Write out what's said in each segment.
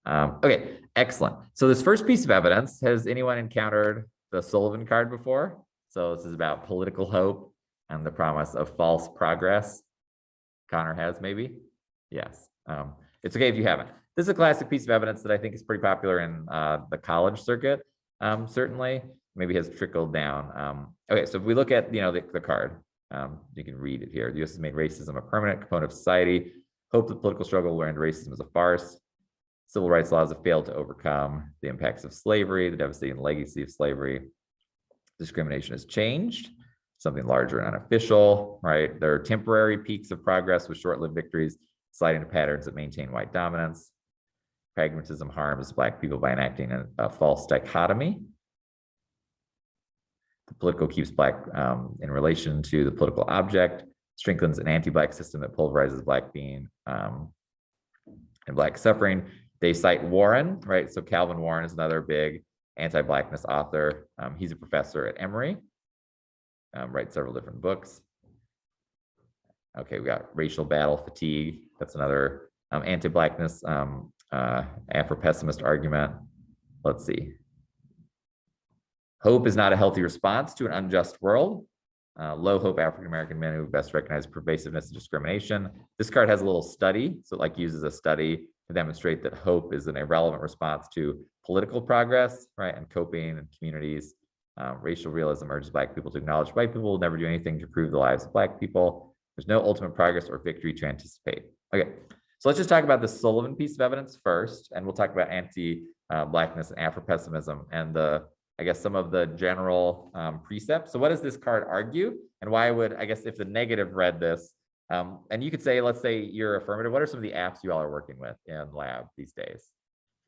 Okay, excellent. So this first piece of evidence, has anyone encountered the Sullivan Card before? So this is about political hope and the promise of false progress. Connor has, maybe? Yes. It's okay if you haven't. This is a classic piece of evidence that I think is pretty popular in the college circuit, certainly. Maybe has trickled down. Okay, so if we look at the card, you can read it here. The U.S. has made racism a permanent component of society. Hope the political struggle will end racism is a farce. Civil rights laws have failed to overcome the impacts of slavery, the devastating legacy of slavery. Discrimination has changed, something larger and unofficial, right? There are temporary peaks of progress with short-lived victories, sliding to patterns that maintain white dominance. Pragmatism harms Black people by enacting a false dichotomy. The political keeps Black in relation to the political object, strengthens an anti-Black system that pulverizes Black being and Black suffering. They cite Warren, right? So Calvin Warren is another big anti-Blackness author. He's a professor at Emory, writes several different books. Okay, we got racial battle fatigue. That's another anti-Blackness Afro-pessimist argument. Let's see. Hope is not a healthy response to an unjust world. Low hope African-American men who best recognize pervasiveness and discrimination. This card has a little study, so it uses a study to demonstrate that hope is an irrelevant response to political progress, right? And coping in communities. Racial realism urges Black people to acknowledge white people will never do anything to improve the lives of Black people. There's no ultimate progress or victory to anticipate. Okay, so let's just talk about the Sullivan piece of evidence first, and we'll talk about anti-Blackness and Afro-pessimism and I guess some of the general precepts. So what does this card argue? And why would, I guess, if the negative read this, and you could say, let's say you're affirmative, what are some of the apps you all are working with in lab these days?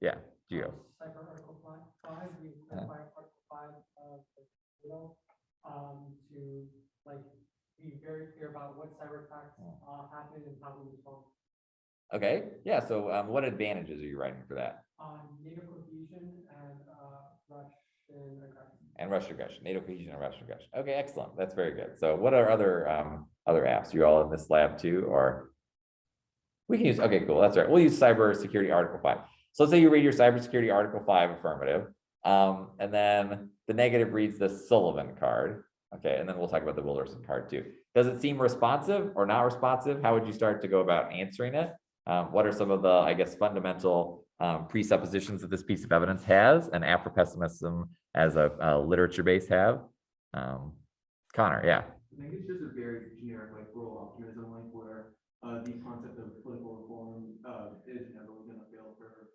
Yeah, Gio. Cyber Article 5, we clarify Article 5 of the bill to be very clear about what cyber attacks happen and how we respond. Okay, yeah, so what advantages are you writing for that? NATO cohesion and Russian aggression. And Russian aggression, NATO cohesion and Russian aggression. Okay, excellent. That's very good. So what are other apps? You all in this lab too, or we can use, okay, cool, that's right. We'll use cybersecurity Article 5. So let's say you read your cybersecurity Article 5 affirmative, and then the negative reads the Sullivan card. Okay, and then we'll talk about the Wilderson card too. Does it seem responsive or not responsive? How would you start to go about answering it? What are some of the, I guess, fundamental presuppositions that this piece of evidence has, and Afro-pessimism as a literature base have? Connor, yeah. I think it's just a very generic, rural optimism, where the concept of political reform is never going to fail for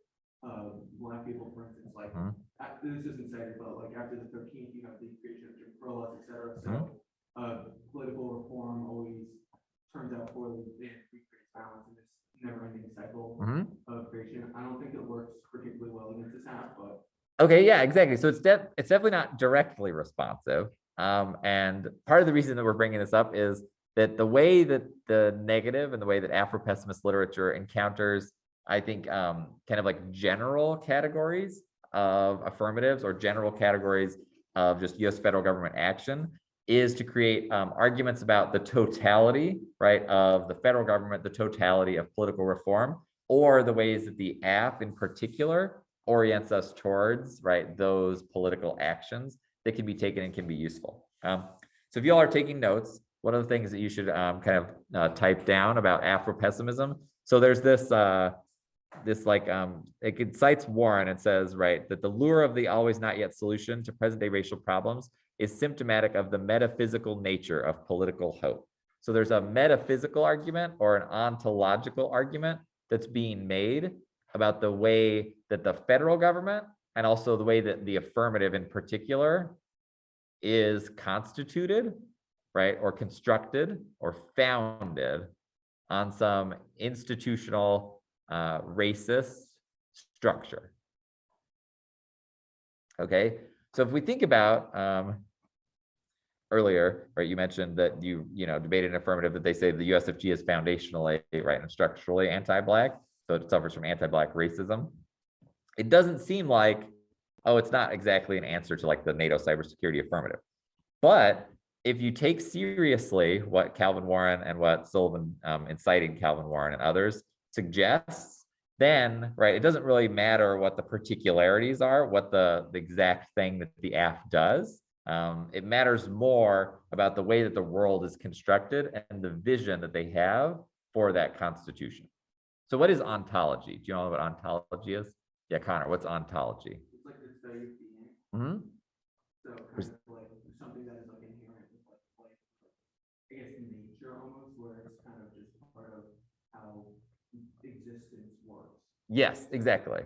Black people, for instance. This isn't cited, but after the 13th, you have the creation of Jim Crow laws, etc. So political reform always turns out poorly and recreates violence in this never-ending cycle of creation. I don't think it works particularly well against this app, but okay, yeah, exactly. So it's definitely not directly responsive. And part of the reason that we're bringing this up is that the way that the negative and the way that Afro-pessimist literature encounters, I think, kind of general categories of affirmatives or general categories of just U.S. federal government action is to create arguments about the totality, right, of the federal government, the totality of political reform, or the ways that the app in particular orients us towards, right, those political actions that can be taken and can be useful. So if you all are taking notes, one of the things that you should kind of type down about Afro-pessimism. So there's this, it cites Warren and says, right, that the lure of the always not yet solution to present day racial problems is symptomatic of the metaphysical nature of political hope. So there's a metaphysical argument or an ontological argument that's being made about the way that the federal government and also the way that the affirmative in particular is constituted, right, or constructed or founded on some institutional racist structure. Okay, so if we think about earlier, right, you mentioned that you debated an affirmative that they say the USFG is foundationally, right, and structurally anti-Black, so it suffers from anti-Black racism. It doesn't seem like, oh, it's not exactly an answer to the NATO cybersecurity affirmative. But if you take seriously what Calvin Warren and what Sullivan, inciting Calvin Warren and others, suggests, then, right, it doesn't really matter what the particularities are, what the exact thing that the app does. It matters more about the way that the world is constructed and the vision that they have for that constitution. So what is ontology? Do you know what ontology is? Yeah, Connor, what's ontology? It's like the study of being. Mm-hmm. So kind of like something that is like inherent with like I guess nature almost, where it's kind of just part of how existence works. Yes, exactly.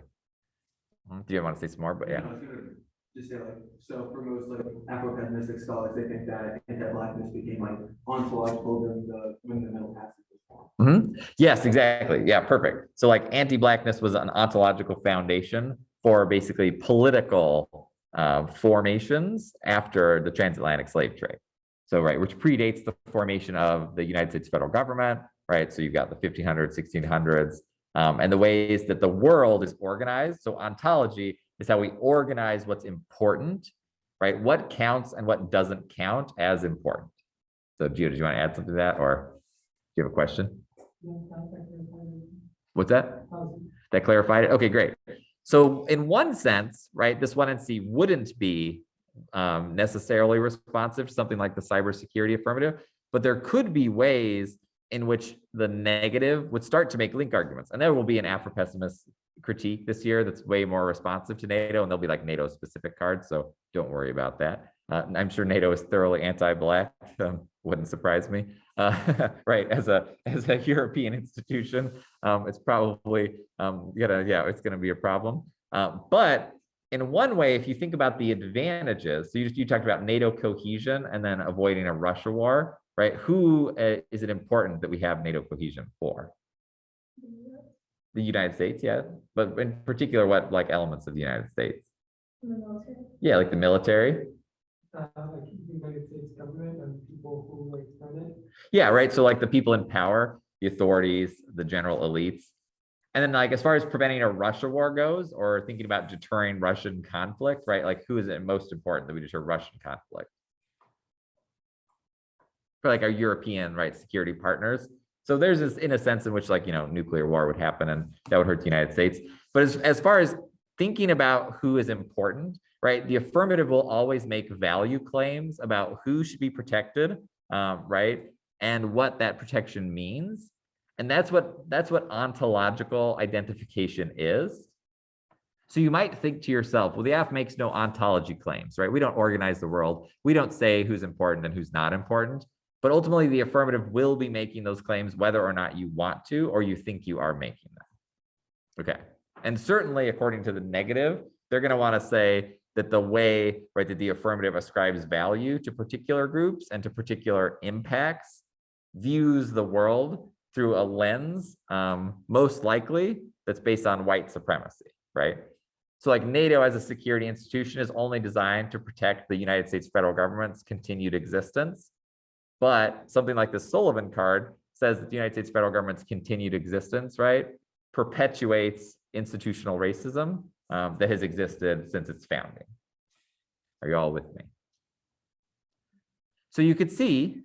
Do you want to say some more? But yeah. I was gonna just say like, so for most like Afro-pessimistic scholars, they think that anti-blackness became like ontological when the Middle Passage was formed. Yes, exactly. Yeah, perfect. So like anti-blackness was an ontological foundation for basically political formations after the transatlantic slave trade. So, right, which predates the formation of the United States federal government, right? So you've got the 1500s, 1600s, and the ways that the world is organized. So ontology is how we organize what's important, right? What counts and what doesn't count as important. So Gio, did you want to add something to that, or do you have a question? What's that? That clarified it? Okay, great. So in one sense, right, this 1NC wouldn't be necessarily responsive to something like the cybersecurity affirmative, but there could be ways in which the negative would start to make link arguments. And there will be an Afro-pessimist critique this year that's way more responsive to NATO, and there'll be like NATO specific cards, so don't worry about that. I'm sure NATO is thoroughly anti-Black, wouldn't surprise me. Right, as a European institution, it's probably it's gonna be a problem. But in one way, if you think about the advantages, so you talked about NATO cohesion and then avoiding a Russia war, right? Who is it important that we have NATO cohesion for? The United States, yeah. But in particular, what like elements of the United States? Yeah, like the military. Like the United States government and people who like run it. Yeah, right. So like the people in power, the authorities, the general elites. And then like as far as preventing a Russia war goes, or thinking about deterring Russian conflict, right? Like who is it most important that we deter Russian conflict? For like our European, right, security partners. So there's this in a sense in which like, you know, nuclear war would happen and that would hurt the United States. But as far as thinking about who is important, right, the affirmative will always make value claims about who should be protected, right, and what that protection means. And that's what ontological identification is. So you might think to yourself, well, the AF makes no ontology claims, right? We don't organize the world. We don't say who's important and who's not important. But ultimately, the affirmative will be making those claims whether or not you want to or you think you are making them. Okay. And certainly, according to the negative, they're going to want to say that the way, right, that the affirmative ascribes value to particular groups and to particular impacts views the world through a lens, most likely, that's based on white supremacy, right? So like NATO as a security institution is only designed to protect the United States federal government's continued existence. But something like the Sullivan Card says that the United States federal government's continued existence, right, perpetuates institutional racism that has existed since its founding. Are you all with me? So you could see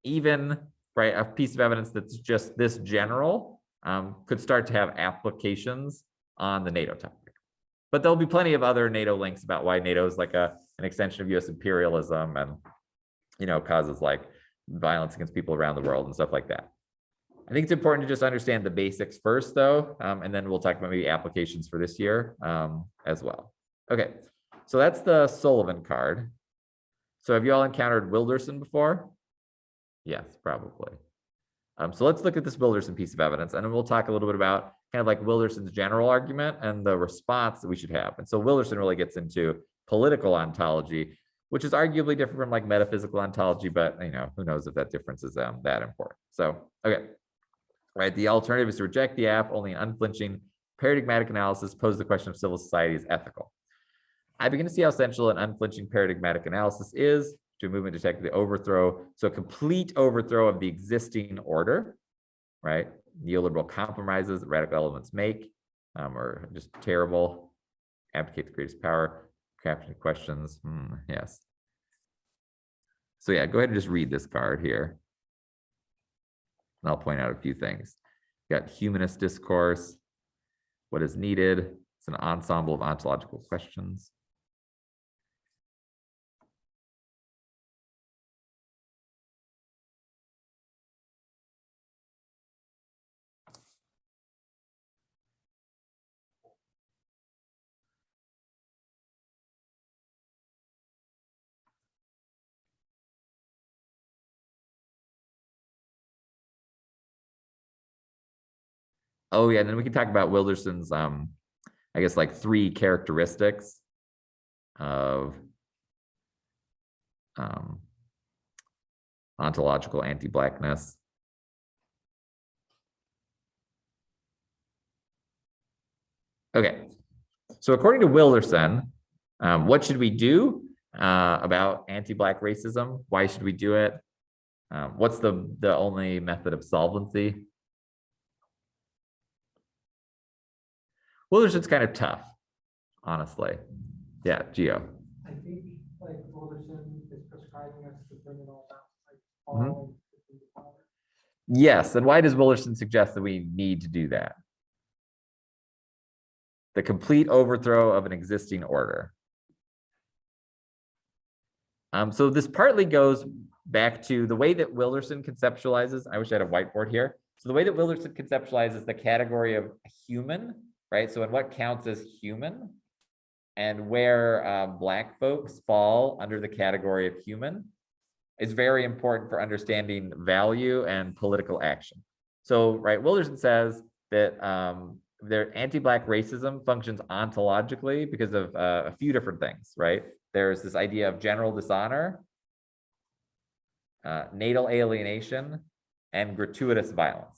even, right, a piece of evidence that's just this general could start to have applications on the NATO topic. But there'll be plenty of other NATO links about why NATO is like an extension of US imperialism and, you know, causes like violence against people around the world and stuff like that. I think it's important to just understand the basics first, though, and then we'll talk about maybe applications for this year as well. Okay, so that's the Sullivan Card. So have you all encountered Wilderson before? Yes, probably. So let's look at this Wilderson piece of evidence, and then we'll talk a little bit about kind of like Wilderson's general argument and the response that we should have. And so Wilderson really gets into political ontology, which is arguably different from like metaphysical ontology, but you know, who knows if that difference is that important. So, okay, right, the alternative is to reject the app. Only an unflinching paradigmatic analysis poses the question of civil society is ethical. I begin to see how essential an unflinching paradigmatic analysis is to a movement detecting the overthrow, so a complete overthrow of the existing order, right? Neoliberal compromises that radical elements make are just terrible, abdicate the greatest power, crafting questions, yes. So yeah, go ahead and just read this card here. And I'll point out a few things. You got humanist discourse, what is needed. It's an ensemble of ontological questions. Oh yeah, and then we can talk about Wilderson's, I guess like 3 characteristics of ontological anti-Blackness. Okay, so according to Wilderson, what should we do about anti-Black racism? Why should we do it? What's the only method of solvency? Wilderson's kind of tough, honestly. Yeah, Gio. I think like Wilderson is prescribing us to bring it all back, like all the power. Yes, and why does Wilderson suggest that we need to do that? The complete overthrow of an existing order. So this partly goes back to the way that Wilderson conceptualizes. I wish I had a whiteboard here. So the way that Wilderson conceptualizes the category of human, right? So in what counts as human, and where Black folks fall under the category of human is very important for understanding value and political action. So, right, Wilderson says that their anti-Black racism functions ontologically because of a few different things, right? There's this idea of general dishonor, natal alienation, and gratuitous violence.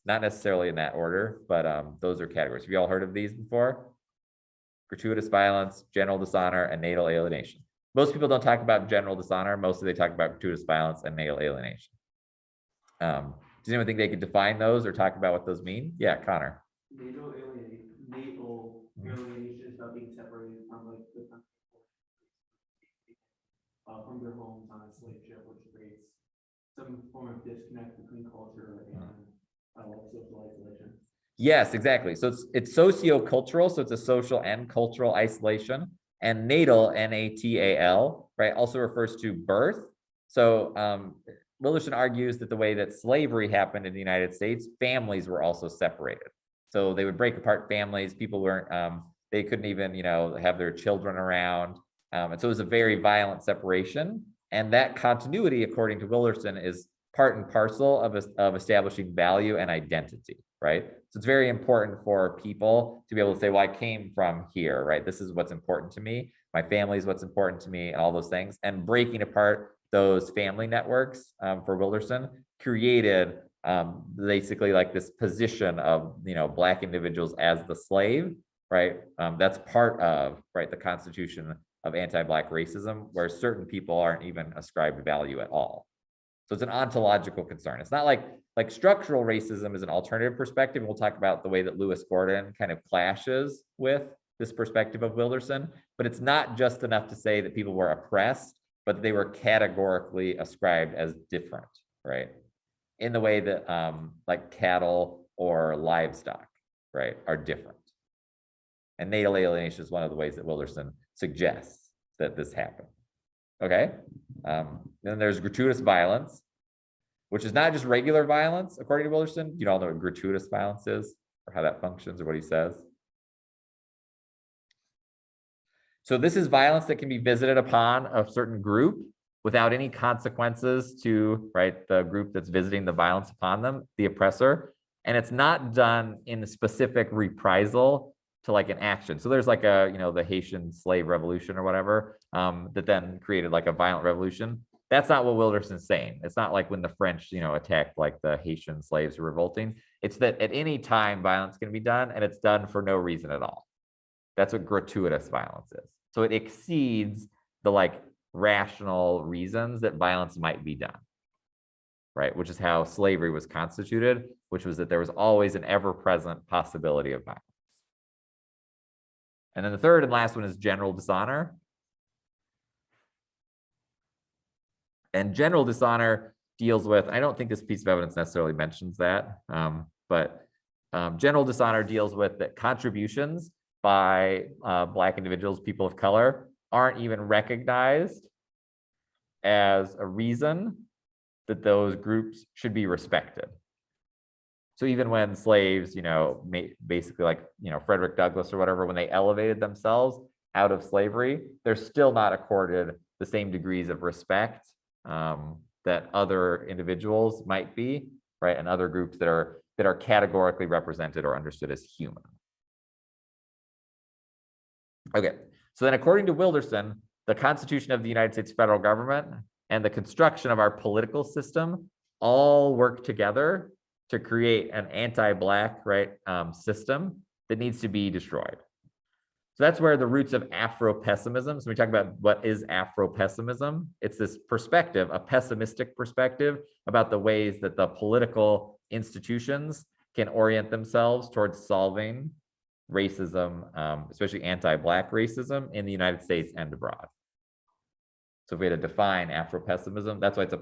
Not necessarily in that order, but those are categories. Have you all heard of these before? Gratuitous violence, general dishonor, and natal alienation. Most people don't talk about general dishonor. Mostly they talk about gratuitous violence and natal alienation. Does anyone think they could define those or talk about what those mean? Yeah, Connor. Natal alienation is about being separated from like the country, from their homes on a slave ship, which creates some form of disconnect between culture and social isolation. Yes, exactly. So it's socio-cultural, so it's a social and cultural isolation. And natal, N-A-T-A-L, right, also refers to birth. So Wilderson argues that the way that slavery happened in the United States, families were also separated. So they would break apart families. People weren't, they couldn't even, have their children around. And so it was a very violent separation. And that continuity, according to Wilderson, is part and parcel of establishing value and identity, right? So it's very important for people to be able to say, well, I came from here, right? This is what's important to me. My family is what's important to me, and all those things. And breaking apart those family networks for Wilderson created basically like this position of, Black individuals as the slave, right? That's part of, right, the constitution of anti-Black racism, where certain people aren't even ascribed value at all. So it's an ontological concern. It's not like structural racism is an alternative perspective. We'll talk about the way that Lewis Gordon kind of clashes with this perspective of Wilderson, but it's not just enough to say that people were oppressed, but they were categorically ascribed as different, right? In the way that like cattle or livestock, right, are different. And natal alienation is one of the ways that Wilderson suggests that this happened. Okay. Then there's gratuitous violence, which is not just regular violence, according to Wilderson. You all know what gratuitous violence is, or how that functions, or what he says. So this is violence that can be visited upon a certain group without any consequences to, right, the group that's visiting the violence upon them, the oppressor. And it's not done in a specific reprisal to like an action. So there's like a, the Haitian slave revolution or whatever, that then created like a violent revolution. That's not what Wilderson's saying. It's not like when the French, attacked like the Haitian slaves who were revolting. It's that at any time violence can be done, and it's done for no reason at all. That's what gratuitous violence is. So it exceeds the like rational reasons that violence might be done, right? Which is how slavery was constituted, which was that there was always an ever-present possibility of violence. And then the third and last one is general dishonor. And general dishonor deals with, I don't think this piece of evidence necessarily mentions that, but General dishonor deals with that contributions by Black individuals, people of color, aren't even recognized as a reason that those groups should be respected. So even when slaves, basically like, Frederick Douglass or whatever, when they elevated themselves out of slavery, they're still not accorded the same degrees of respect that other individuals might be, right? And other groups that are categorically represented or understood as human. Okay, so then according to Wilderson, the Constitution of the United States federal government and the construction of our political system all work together to create an anti-Black, system that needs to be destroyed. So that's where the roots of Afro-pessimism. So we talk about what is Afro-pessimism. It's this perspective, a pessimistic perspective about the ways that the political institutions can orient themselves towards solving racism, especially anti-Black racism in the United States and abroad. So if we had to define Afro-pessimism, that's why it's a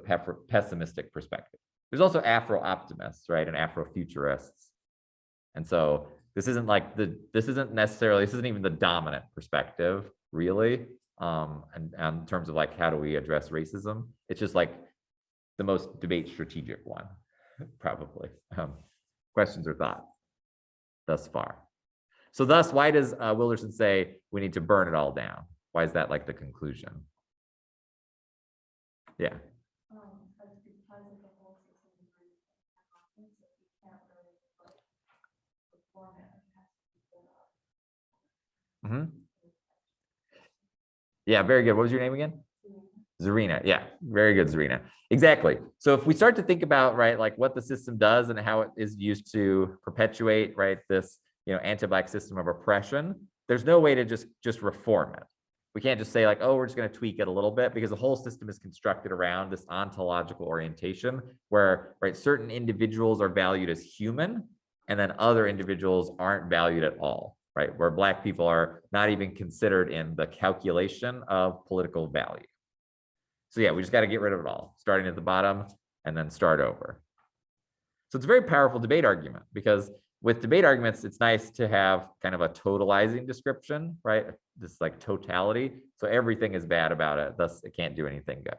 pessimistic perspective. There's also Afro-optimists, right, and Afro-futurists. And so this isn't even the dominant perspective, really, and in terms of like, how do we address racism? It's just like the most debate strategic one, probably. Questions or thoughts thus far? So thus, why does Wilderson say we need to burn it all down? Why is that like the conclusion? Yeah. That's because of the whole system is very complex, so you can't really perform it. Yeah, very good. What was your name again? Zarina. Yeah, very good, Zarina. Exactly. So if we start to think about, like what the system does and how it is used to perpetuate, this, anti-Black system of oppression, there's no way to just reform it. We can't just say like, oh, we're just going to tweak it a little bit, because the whole system is constructed around this ontological orientation where, certain individuals are valued as human and then other individuals aren't valued at all, where Black people are not even considered in the calculation of political value. So yeah, we just got to get rid of it all, starting at the bottom and then start over. So it's a very powerful debate argument, because with debate arguments, it's nice to have kind of a totalizing description, this like totality. So everything is bad about it, thus it can't do anything good.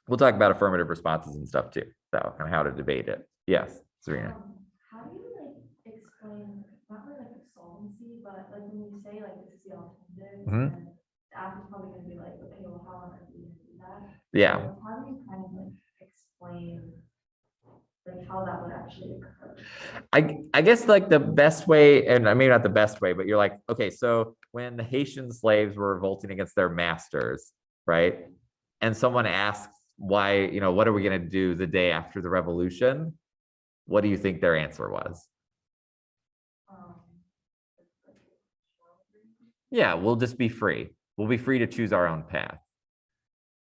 We'll talk about affirmative responses and stuff too, so and how to debate it. Yes, Serena. How do you explain, not really the solvency, but when you say this is the alternative, and the app is probably going to be like, okay, well, how on earth are you going to do that? Yeah. So how do you kind of explain how that would actually occur? I guess the best way, and I mean not the best way, but you're like, okay, so when the Haitian slaves were revolting against their masters, and someone asks why, what are we going to do the day after the revolution? What do you think their answer was? Yeah, we'll just be free. We'll be free to choose our own path.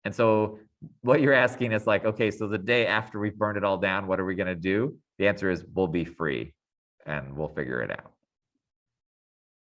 And so what you're asking is like, okay, so the day after we've burned it all down, what are we going to do? The answer is we'll be free and we'll figure it out.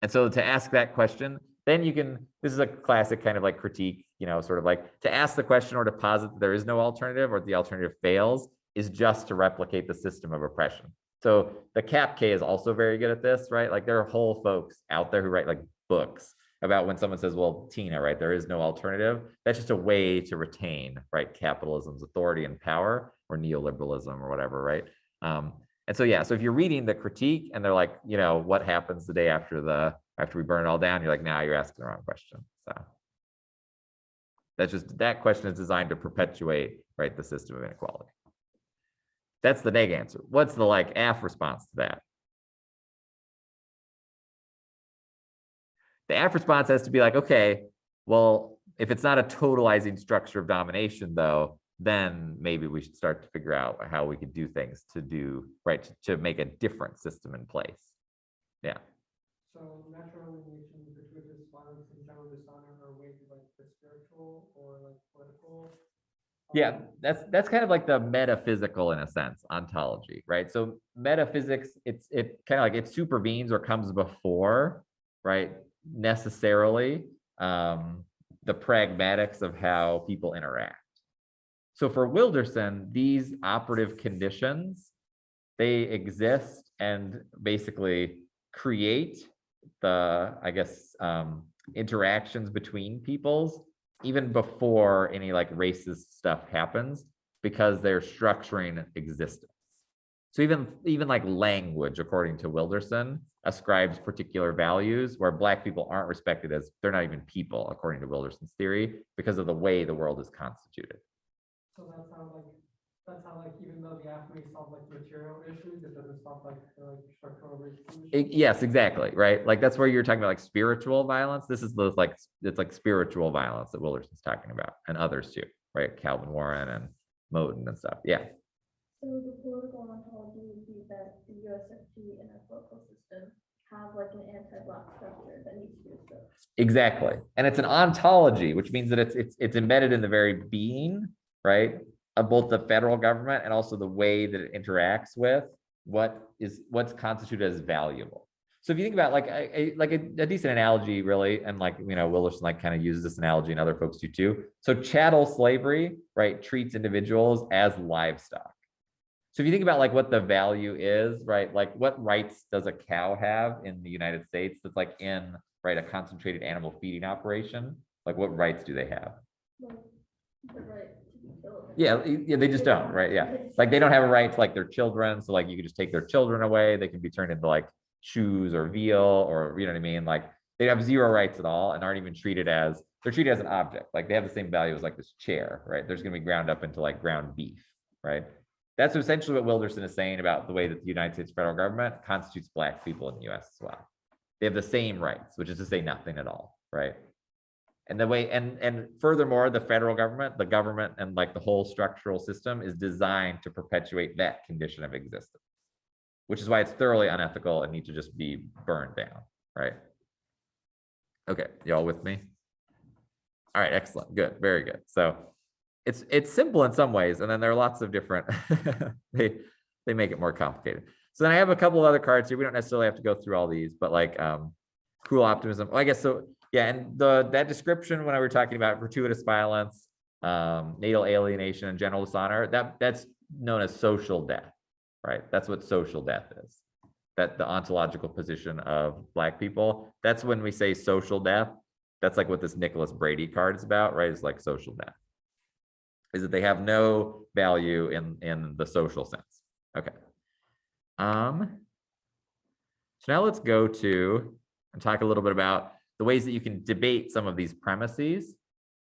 And so to ask that question, then you can, this is a classic kind of critique, sort of to ask the question or to posit that there is no alternative or the alternative fails is just to replicate the system of oppression. So the CAPK is also very good at this, there are whole folks out there who write books about when someone says, well, Tina, there is no alternative. That's just a way to retain, capitalism's authority and power, or neoliberalism or whatever, and so, yeah, so if you're reading the critique and they're like, what happens the day after we burn it all down? You're like, nah, you're asking the wrong question. So that question is designed to perpetuate, the system of inequality. That's the neg answer. What's the AF response to that? The AF response has to be like, okay, well, if it's not a totalizing structure of domination, though, then maybe we should start to figure out how we could do things to make a different system in place. Yeah. So natural elimination, gratuitous violence, and general dishonor are ways of the spiritual or political. Yeah, that's kind of the metaphysical, in a sense, ontology, So metaphysics, it kind of it supervenes or comes before, necessarily the pragmatics of how people interact. So for Wilderson, these operative conditions, they exist and basically create the, I guess, interactions between peoples even before any like racist stuff happens, because they're structuring existence. So even like language, according to Wilderson, ascribes particular values where Black people aren't respected as, they're not even people, according to Wilderson's theory, because of the way the world is constituted. So that's how like even though the app may solve like material issues, it doesn't solve like structural issues. Yes, exactly, right? Like that's where you're talking about like spiritual violence. This is the like, it's like spiritual violence that Wilderson's talking about, and others too, right? Calvin Warren and Moten and stuff. Yeah. So the political ontology would be that the USFG and our political system have like an anti-Black structure that needs to be restored. Exactly. And it's an ontology, which means that it's embedded in the very being, right, of both the federal government and also the way that it interacts with what's constituted as valuable. So if you think about like a decent analogy, really, and like, you know, Wilderson like kind of uses this analogy and other folks do too. So chattel slavery, right, treats individuals as livestock. So if you think about like what the value is, right, like what rights does a cow have in the United States that's like in, right, a concentrated animal feeding operation? Like what rights do they have? Like, the right to be killed. Yeah, they just don't, right? Yeah, like they don't have a right to like their children. So like you could just take their children away. They can be turned into like shoes or veal, or you know what I mean? Like they have zero rights at all and aren't even treated as, they're treated as an object. Like they have the same value as like this chair, right? There's going to be ground up into like ground beef, right? That's essentially what Wilderson is saying about the way that the United States federal government constitutes Black people in the US as well. They have the same rights, which is to say nothing at all, right? And the way, and furthermore, the federal government, the government and like the whole structural system is designed to perpetuate that condition of existence, which is why it's thoroughly unethical and need to just be burned down, right? Okay, y'all with me? All right, excellent, good, very good. So it's simple in some ways, and then there are lots of different, they make it more complicated. So then I have a couple of other cards here. We don't necessarily have to go through all these, but like cruel optimism. Well, I guess so. Yeah, and that description when I were talking about gratuitous violence, natal alienation, and general dishonor, that's known as social death, right? That's what social death is. That the ontological position of Black people. That's when we say social death. That's like what this Nicholas Brady card is about, right? It's like social death. Is that they have no value in the social sense. Okay. So now let's go to and talk a little bit about the ways that you can debate some of these premises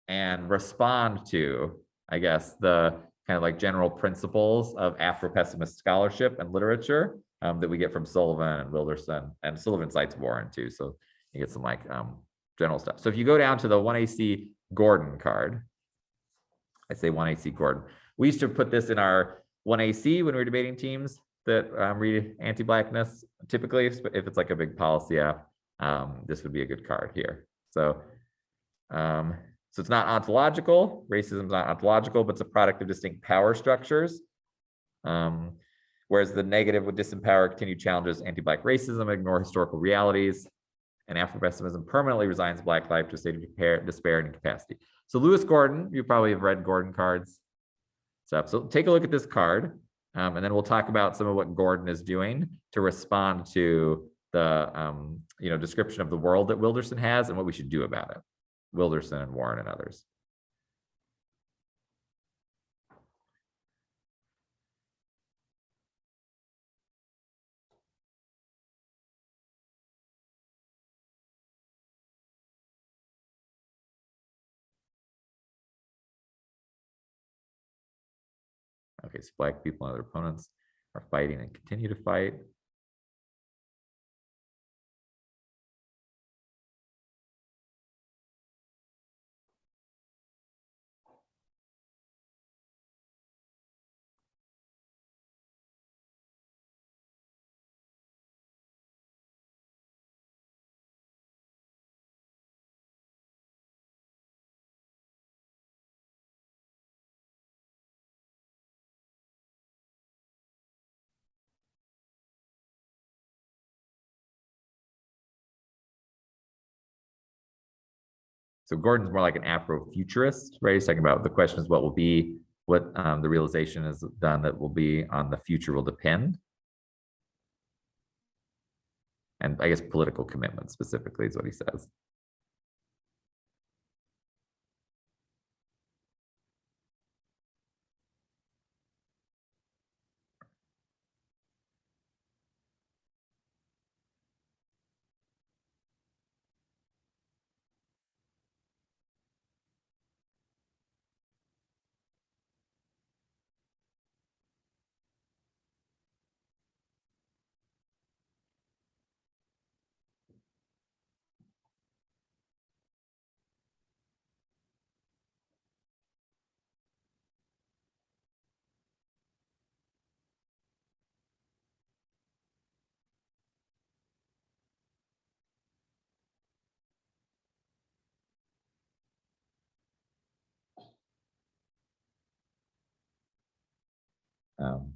and respond to, I guess, the kind of like general principles of Afro-pessimist scholarship and literature that we get from Sullivan and Wilderson, and Sullivan cites Warren too. So you get some like general stuff. So if you go down to the 1AC Gordon card, I say 1AC Gordon. We used to put this in our 1AC when we were debating teams that read anti-Blackness. Typically, if it's like a big policy app, this would be a good card here. So, so it's not ontological. Racism is not ontological, but it's a product of distinct power structures. Whereas the negative would disempower continued challenges anti-Black racism, ignore historical realities, and Afropessimism permanently resigns Black life to a state of despair and incapacity. So Lewis Gordon, you probably have read Gordon cards. So take a look at this card, and then we'll talk about some of what Gordon is doing to respond to the description of the world that Wilderson has and what we should do about it. Wilderson and Warren and others. Okay, so Black people and other opponents are fighting and continue to fight. So Gordon's more like an Afro-futurist, right? He's talking about the question is what will be, what the realization is done that will be on the future will depend. And I guess political commitment specifically is what he says. Um,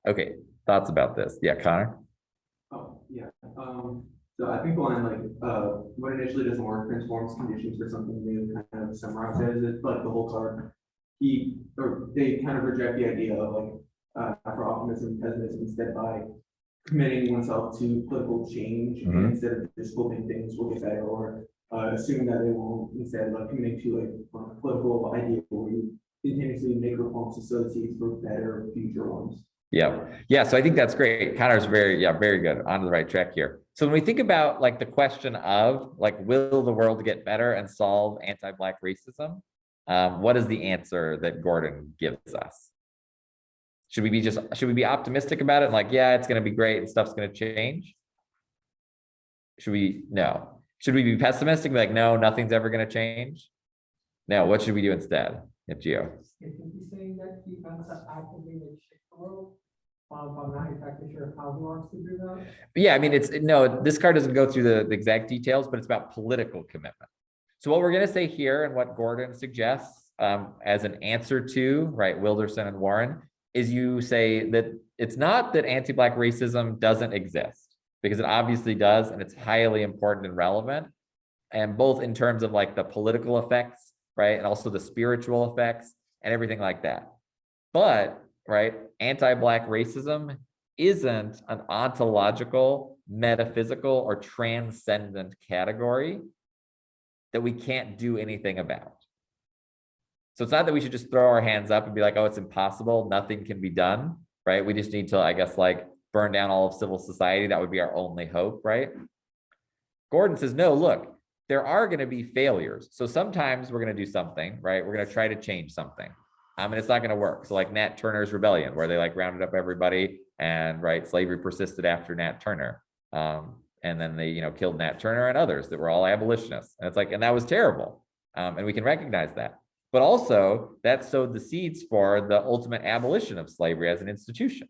okay, thoughts about this? Yeah, Connor? Oh, yeah. So I think one, like, what initially doesn't work transforms conditions for something new, kind of summarizes it, like the whole card. They kind of reject the idea of like, Afro-Optimism, pessimism, instead by committing oneself to political change, and instead of just hoping things will get better, or assuming that they will, instead like committing to a political idea where you continuously make reforms to societies for better future ones. Yeah. So I think that's great. Connor's very good, on the right track here. So when we think about like the question of like, will the world get better and solve anti-Black racism? What is the answer that Gordon gives us? Should we be optimistic about it? And like, yeah, it's going to be great and stuff's going to change? No. Should we be pessimistic? Like, no, nothing's ever going to change? No, what should we do instead? If Gio. If he's saying that he wants to actively like shape the world, I'm not exactly sure how he wants to do that. Yeah, I mean, this card doesn't go through the exact details, but it's about political commitment. So what we're going to say here and what Gordon suggests as an answer to, right, Wilderson and Warren, is you say that it's not that anti-Black racism doesn't exist, because it obviously does, and it's highly important and relevant, and both in terms of like the political effects, right, and also the spiritual effects and everything like that. But, right, anti-Black racism isn't an ontological, metaphysical, or transcendent category that we can't do anything about. So it's not that we should just throw our hands up and be like, oh, it's impossible, nothing can be done, right? We just need to, I guess, like burn down all of civil society. That would be our only hope, right? Gordon says, no, look, there are going to be failures. So sometimes we're going to do something, right? We're going to try to change something. And it's not going to work. So like Nat Turner's rebellion, where they like rounded up everybody and right, slavery persisted after Nat Turner. And then they, killed Nat Turner and others that were all abolitionists. And it's like, and that was terrible. And we can recognize that. But also that sowed the seeds for the ultimate abolition of slavery as an institution.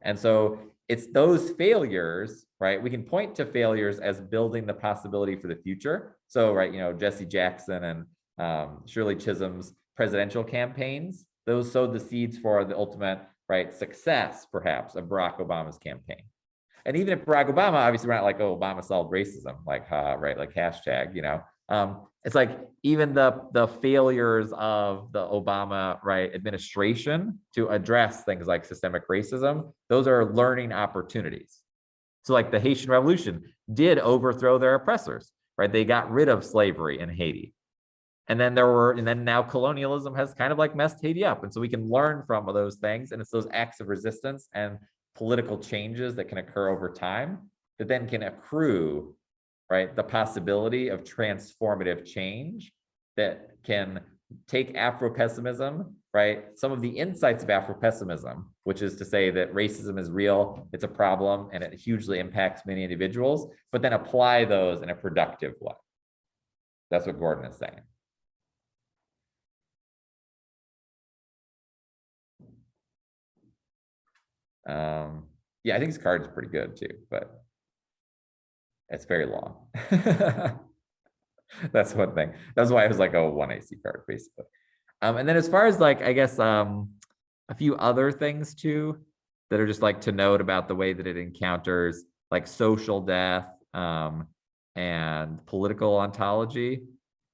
And so it's those failures, right? We can point to failures as building the possibility for the future. So, right, Jesse Jackson and Shirley Chisholm's presidential campaigns, those sowed the seeds for the ultimate, right, success, perhaps, of Barack Obama's campaign. And even if Barack Obama, obviously we're not like, oh, Obama solved racism, like, right, like hashtag, it's like even the failures of the Obama, right, administration to address things like systemic racism, those are learning opportunities. So like the Haitian Revolution did overthrow their oppressors, right? They got rid of slavery in Haiti. And then now colonialism has kind of like messed Haiti up. And so we can learn from those things. And it's those acts of resistance and political changes that can occur over time that then can accrue, right, the possibility of transformative change that can take Afro-pessimism, right, some of the insights of Afro-pessimism, which is to say that racism is real, it's a problem, and it hugely impacts many individuals, but then apply those in a productive way. That's what Gordon is saying. Yeah, I think his card is pretty good too, but it's very long. That's one thing. That's why I was like, oh, one AC card, basically. And then as far as like, I guess, a few other things too, that are just like to note about the way that it encounters like social death and political ontology.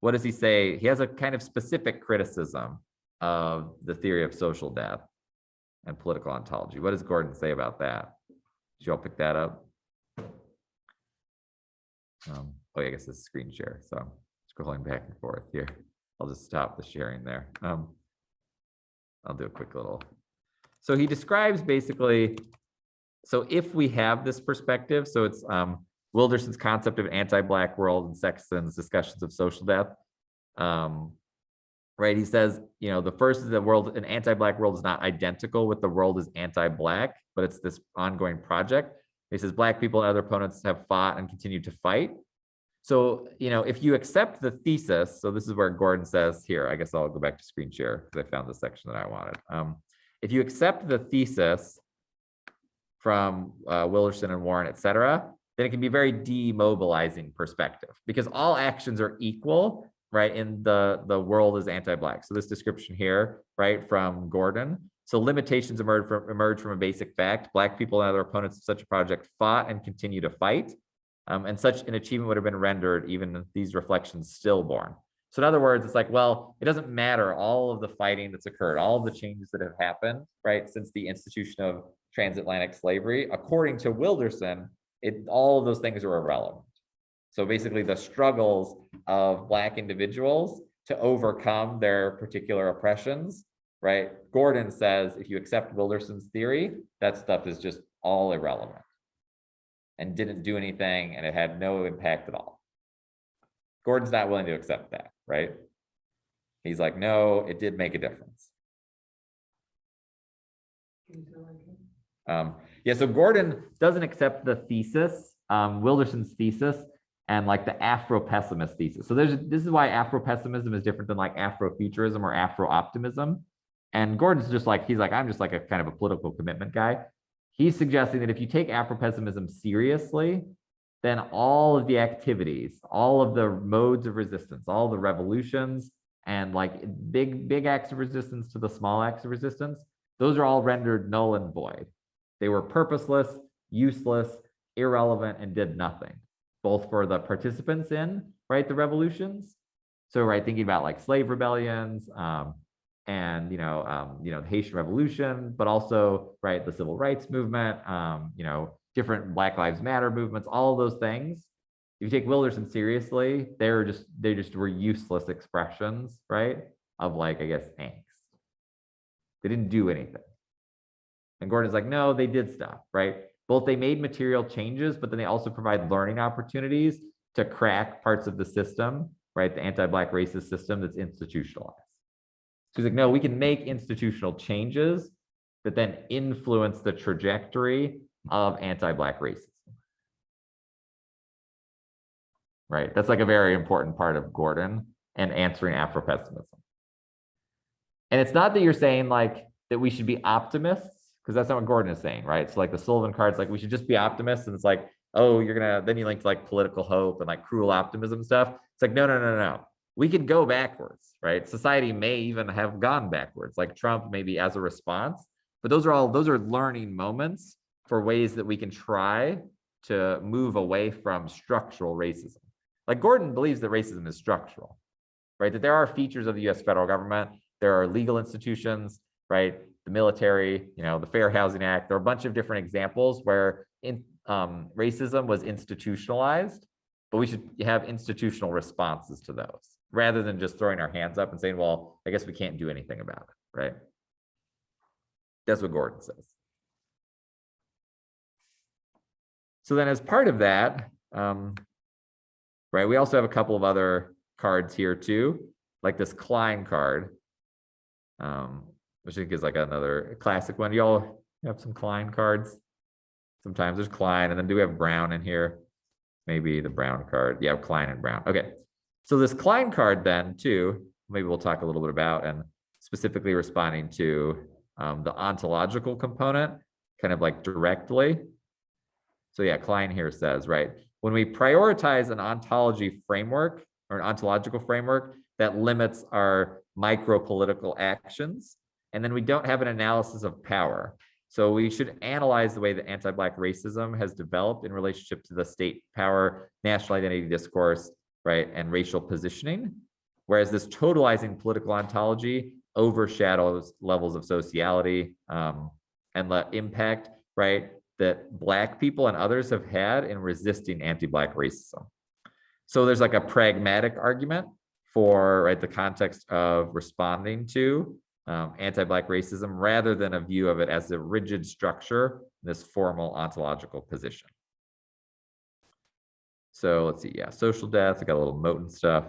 What does he say? He has a kind of specific criticism of the theory of social death and political ontology. What does Gordon say about that? Did you all pick that up? Oh, I guess it's screen share. So I'm scrolling back and forth here. I'll just stop the sharing there. I'll do a quick little. So he describes basically, so if we have this perspective, so it's Wilderson's concept of an anti-Black world and Sexton's discussions of social death. Right, he says, you know, the first is the world, an anti-Black world is not identical with the world is anti-Black, but it's this ongoing project. He says Black people and other opponents have fought and continue to fight. So, you know, if you accept the thesis, so this is where Gordon says here, I guess I'll go back to screen share because I found the section that I wanted. If you accept the thesis from Wilderson and Warren, et cetera, then it can be very demobilizing perspective because all actions are equal, right? In the world is anti-Black. So this description here, right, from Gordon. So limitations emerge from a basic fact. Black people and other opponents of such a project fought and continue to fight. And such an achievement would have been rendered even if these reflections stillborn. So in other words, it's like, well, it doesn't matter all of the fighting that's occurred, all of the changes that have happened, right, since the institution of transatlantic slavery. According to Wilderson, all of those things are irrelevant. So basically the struggles of Black individuals to overcome their particular oppressions, right? Gordon says, if you accept Wilderson's theory, that stuff is just all irrelevant and didn't do anything and it had no impact at all. Gordon's not willing to accept that, right? He's like, no, it did make a difference. Yeah, so Gordon doesn't accept the thesis, Wilderson's thesis, and like the Afro-pessimist thesis. So this is why Afro-pessimism is different than like Afro-futurism or Afro-optimism. And Gordon's just like, he's like, I'm just like a kind of a political commitment guy. He's suggesting that if you take Afro-pessimism seriously, then all of the activities, all of the modes of resistance, all the revolutions, and like big acts of resistance to the small acts of resistance, those are all rendered null and void. They were purposeless, useless, irrelevant, and did nothing, both for the participants in, right, the revolutions. So, right, thinking about like slave rebellions, and the Haitian Revolution, but also, right, the civil rights movement, different Black Lives Matter movements, all of those things. If you take Wilderson seriously, they just were useless expressions, right, of like, I guess, angst. They didn't do anything. And Gordon's like, no, they did stuff, right? Both they made material changes, but then they also provide learning opportunities to crack parts of the system, right? The anti-Black racist system that's institutionalized. So he's like, no, we can make institutional changes that then influence the trajectory of anti-Black racism. Right? That's like a very important part of Gordon and answering Afro-pessimism. And it's not that you're saying like that we should be optimists, because that's not what Gordon is saying, right? So like the Sullivan Card's like, we should just be optimists. And it's like, oh, then you link to like political hope and like cruel optimism stuff. It's like, no. We could go backwards, right? Society may even have gone backwards, like Trump maybe as a response, but those are learning moments for ways that we can try to move away from structural racism. Like Gordon believes that racism is structural, right? That there are features of the US federal government, there are legal institutions, right? The military, the Fair Housing Act, there are a bunch of different examples where racism was institutionalized, but we should have institutional responses to those rather than just throwing our hands up and saying, well, I guess we can't do anything about it, right? That's what Gordon says. So then as part of that, right, we also have a couple of other cards here too, like this Klein card, which I think is like another classic one. Y'all have some Klein cards? Sometimes there's Klein, and then do we have Brown in here? Maybe the Brown card. Yeah, Klein and Brown. Okay. So this Klein card then too, maybe we'll talk a little bit about, and specifically responding to the ontological component, kind of like directly. So yeah, Klein here says, right, when we prioritize an ontology framework or an ontological framework that limits our micro-political actions, and then we don't have an analysis of power, So we should analyze the way that anti-Black racism has developed in relationship to the state power, national identity discourse, right, and racial positioning. Whereas this totalizing political ontology overshadows levels of sociality and the impact, right, that Black people and others have had in resisting anti-Black racism. So there's like a pragmatic argument for, right, the context of responding to anti-Black racism rather than a view of it as a rigid structure, this formal ontological position. So let's see, yeah, social death, I got a little moat and stuff,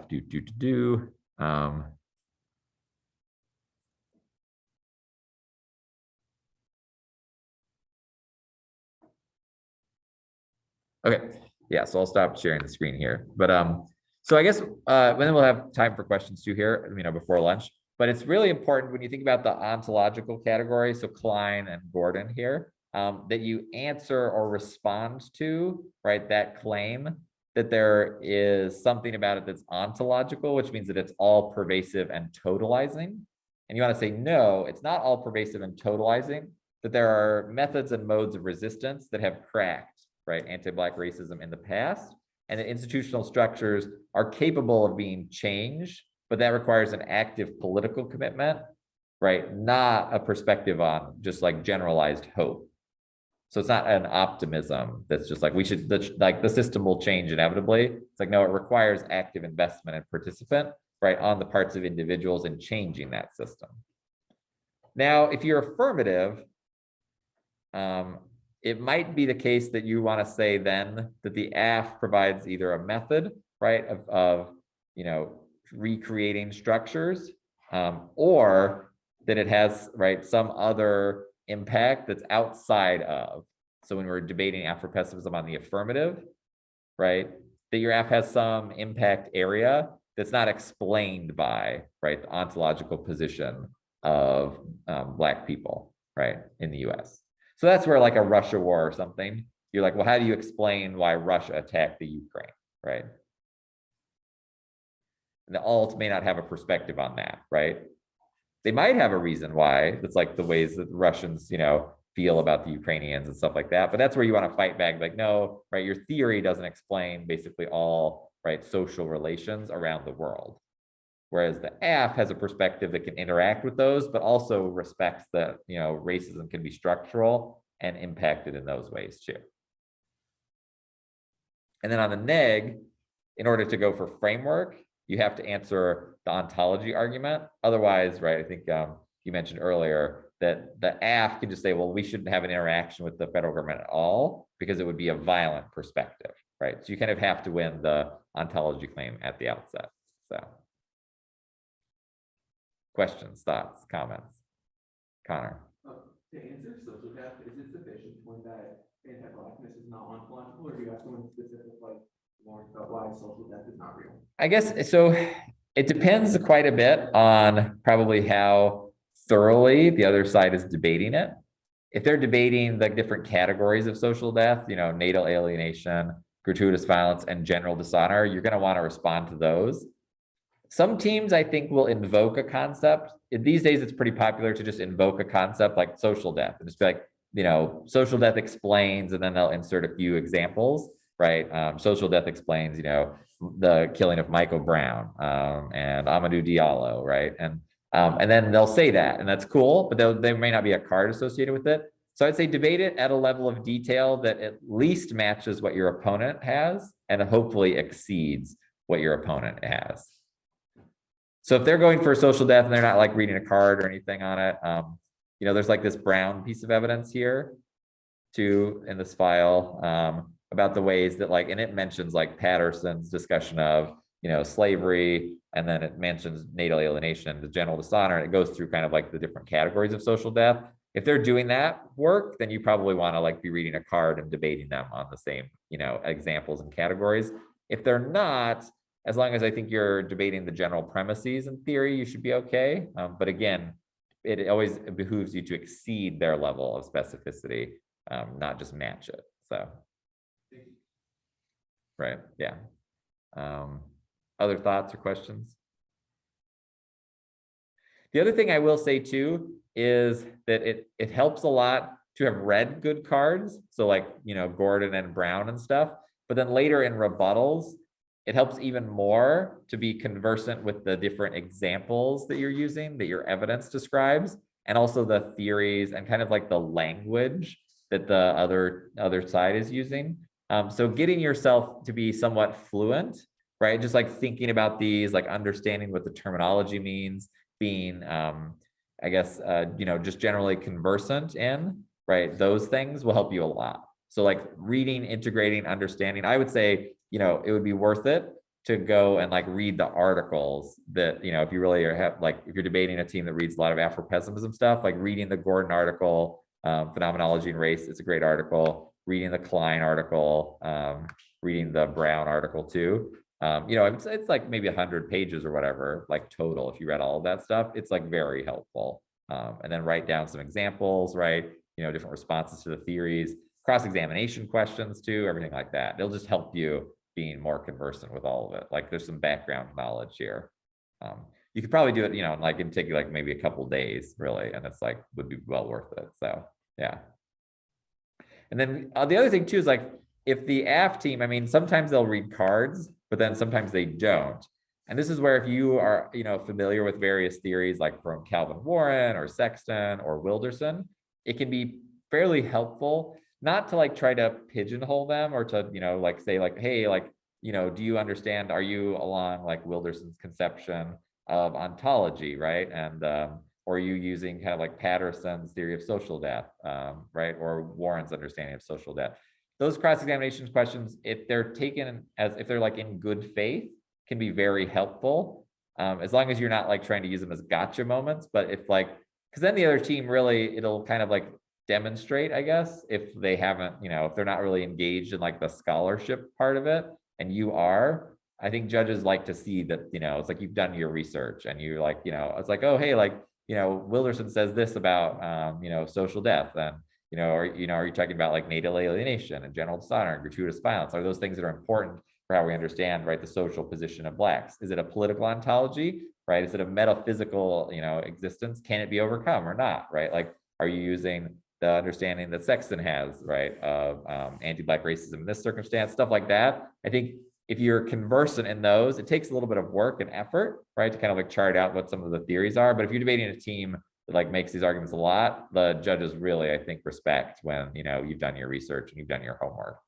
Okay, yeah, so I'll stop sharing the screen here. But so I guess then we'll have time for questions too here, before lunch. But it's really important when you think about the ontological category, so Klein and Gordon here, that you answer or respond to, right, that claim that there is something about it that's ontological, which means that it's all pervasive and totalizing. And you want to say, no, it's not all pervasive and totalizing, that there are methods and modes of resistance that have cracked, right, anti-Black racism in the past, and that institutional structures are capable of being changed, but that requires an active political commitment, right, not a perspective on just like generalized hope. So it's not an optimism that's just like like the system will change inevitably. It's like, no, it requires active investment and participant, right, on the parts of individuals in changing that system. Now, if you're affirmative, it might be the case that you want to say then that the AF provides either a method, right, of recreating structures, or that it has, right, some other impact that's outside of. So when we're debating Afro-Pessimism on the affirmative, right, that your AF has some impact area that's not explained by, right, the ontological position of Black people, right, in the US. So that's where like a Russia war or something, you're like, well, how do you explain why Russia attacked the Ukraine, right? And the alt may not have a perspective on that, right? They might have a reason why. It's like the ways that the Russians, feel about the Ukrainians and stuff like that. But that's where you want to fight back, like, no, right? Your theory doesn't explain basically all, right, social relations around the world. Whereas the AF has a perspective that can interact with those, but also respects that, racism can be structural and impacted in those ways too. And then on the neg, in order to go for framework, you have to answer the ontology argument. Otherwise, right, I think you mentioned earlier that the AF can just say, well, we shouldn't have an interaction with the federal government at all because it would be a violent perspective, right? So you kind of have to win the ontology claim at the outset. So questions, thoughts, comments? Connor. To answer social death, is it sufficient when that anti-Blackness is not ontological, or do you have someone specific like more about why social death is not real? I guess so. It depends quite a bit on probably how thoroughly the other side is debating it. If they're debating the different categories of social death, natal alienation, gratuitous violence, and general dishonor, you're going to want to respond to those. Some teams, I think, will invoke a concept. These days, it's pretty popular to just invoke a concept like social death and just be like, social death explains, and then they'll insert a few examples, right? Social death explains, the killing of Michael Brown and Amadou Diallo, right? And then they'll say that, and that's cool, but there may not be a card associated with it. So I'd say debate it at a level of detail that at least matches what your opponent has and hopefully exceeds what your opponent has. So if they're going for social death and they're not like reading a card or anything on it, there's like this brown piece of evidence here too in this file about the ways that and it mentions like Patterson's discussion of, slavery, and then it mentions natal alienation, the general dishonor, and it goes through kind of like the different categories of social death. If they're doing that work, then you probably want to be reading a card and debating them on the same, examples and categories. If they're not, as long as I think you're debating the general premises in theory, you should be okay. But again, it always behooves you to exceed their level of specificity, not just match it. So, right, yeah. Other thoughts or questions? The other thing I will say too is that it helps a lot to have read good cards. So like, you know, Gordon and Brown and stuff. But then later in rebuttals, it helps even more to be conversant with the different examples that you're using, that your evidence describes, and also the theories and kind of like the language that the other side is using. So getting yourself to be somewhat fluent, right? Just like thinking about these, like understanding what the terminology means, being, I guess, you know, just generally conversant in, right? Those things will help you a lot. So like reading, integrating, understanding, I would say, you know, it would be worth it to go and like read the articles that, you know, if you really have, like, if you're debating a team that reads a lot of Afro-pessimism stuff, like reading the Gordon article, Phenomenology and Race, it's a great article. Reading the Klein article, reading the Brown article too. You know, it's like maybe 100 pages or whatever, like total, if you read all of that stuff, it's like very helpful. And then write down some examples, right? You know, different responses to the theories, cross-examination questions too, everything like that. It'll just help you being more conversant with all of it. Like there's some background knowledge here. You could probably do it, you know, like it'd take you like maybe a couple days really, and it's like would be well worth it. So yeah. And then the other thing too is like if the AF team, I mean, sometimes they'll read cards, but then sometimes they don't. And this is where if you are, you know, familiar with various theories like from Calvin Warren or Sexton or Wilderson, it can be fairly helpful not to like try to pigeonhole them or to, you know, like say like, hey, like, you know, do you understand, are you along like Wilderson's conception of ontology, right? And or are you using kind of like Patterson's theory of social death, right? Or Warren's understanding of social death. Those cross-examination questions, if they're taken as, if they're like in good faith, can be very helpful, as long as you're not like trying to use them as gotcha moments. But if like, because then the other team really, it'll kind of like demonstrate, I guess, if they haven't, you know, if they're not really engaged in like the scholarship part of it, and you are, I think judges like to see that, you know, it's like you've done your research and you're like, you know, it's like, oh, hey, like, you know, Wilderson says this about, you know, social death, and, you know, or, you know, are you talking about like natal alienation and general dishonor and gratuitous violence? Are those things that are important for how we understand, right, the social position of Blacks? Is it a political ontology, right? Is it a metaphysical, you know, existence? Can it be overcome or not, right? Like, are you using the understanding that Sexton has, right, of anti-Black racism in this circumstance, stuff like that? I think if you're conversant in those, it takes a little bit of work and effort, right, to kind of like chart out what some of the theories are. But if you're debating a team that like makes these arguments a lot, the judges really, I think, respect when, you know, you've done your research and you've done your homework,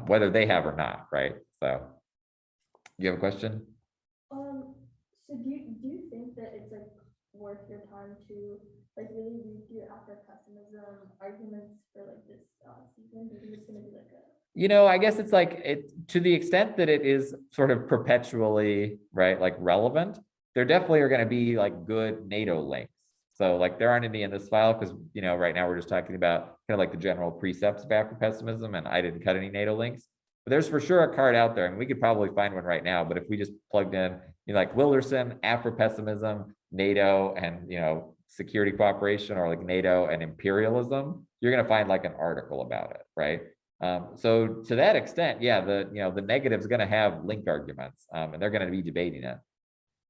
whether they have or not, right? So, you have a question? So do you think that it's like worth your time to like really read through Afro-pessimism arguments for like this season? Do you think it's gonna be like a, you know, I guess it's like it, to the extent that it is sort of perpetually, right, like relevant, there definitely are going to be like good NATO links. So like there aren't any in this file because, you know, right now we're just talking about kind of like the general precepts of Afro-pessimism, and I didn't cut any NATO links. But there's for sure a card out there, and we could probably find one right now. But if we just plugged in, you know, like Wilderson, Afro-pessimism, NATO, and, you know, security cooperation, or like NATO and imperialism, you're going to find like an article about it, right? So to that extent, yeah, the negative is going to have link arguments, and they're going to be debating it.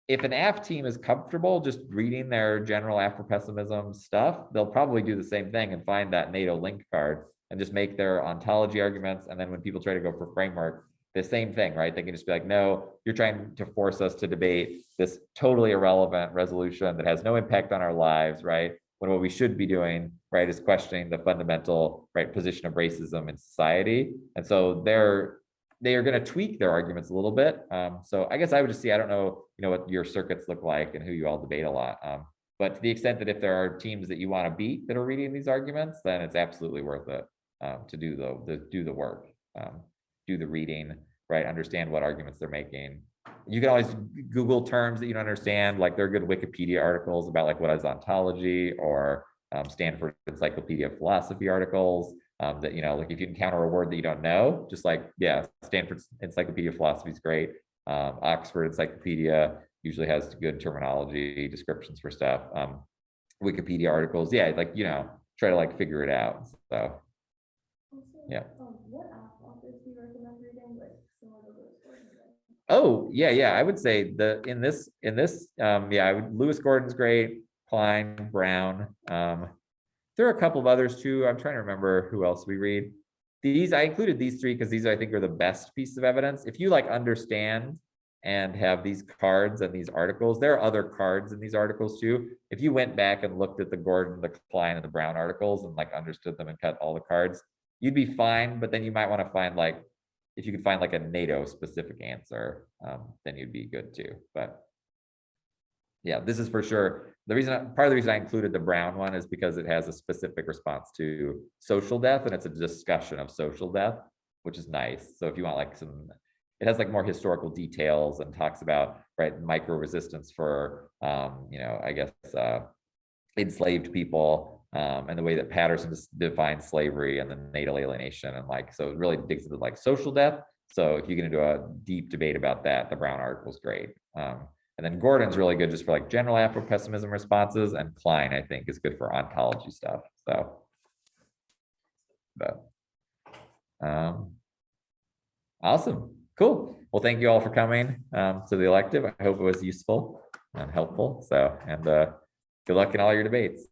If an AF team is comfortable just reading their general Afro-pessimism stuff, they'll probably do the same thing and find that NATO link card and just make their ontology arguments. And then when people try to go for framework, the same thing, right? They can just be like, no, you're trying to force us to debate this totally irrelevant resolution that has no impact on our lives, right? When what we should be doing, right, is questioning the fundamental, right, position of racism in society. And so they are going to tweak their arguments a little bit. So I guess I would just see, I don't know, you know, what your circuits look like and who you all debate a lot. But to the extent that if there are teams that you want to beat that are reading these arguments, then it's absolutely worth it to do the work, do the reading, right, understand what arguments they're making. You can always Google terms that you don't understand. Like there are good Wikipedia articles about like what is ontology, or Stanford Encyclopedia of Philosophy articles that, you know, like if you encounter a word that you don't know, just like, yeah, Stanford Encyclopedia of Philosophy is great. Oxford Encyclopedia usually has good terminology descriptions for stuff. Wikipedia articles, yeah, like, you know, try to like figure it out. So yeah. What authors do you recommend reading, like similar to Lewis Gordon? Oh, yeah, I would say in this, yeah, Lewis Gordon's great, Klein, Brown. there are a couple of others too. I'm trying to remember who else we read. I included these three because these I think are the best piece of evidence. If you like understand and have these cards and these articles, there are other cards in these articles too. If you went back and looked at the Gordon, the Klein, and the Brown articles and like understood them and cut all the cards, you'd be fine. But then you might want to find like, if you could find like a NATO specific answer, then you'd be good too. But yeah, this is for sure. Part of the reason I included the Brown one is because it has a specific response to social death, and it's a discussion of social death, which is nice. So if you want like it has like more historical details and talks about, right, micro resistance for, I guess, enslaved people, and the way that Patterson defines slavery and the natal alienation. And like, so it really digs into like social death. So if you get into a deep debate about that, the Brown article is great. And then Gordon's really good just for like general Afro-pessimism responses, and Klein, I think, is good for ontology stuff. So, but awesome, cool. Well, thank you all for coming to the elective. I hope it was useful and helpful. So, and good luck in all your debates.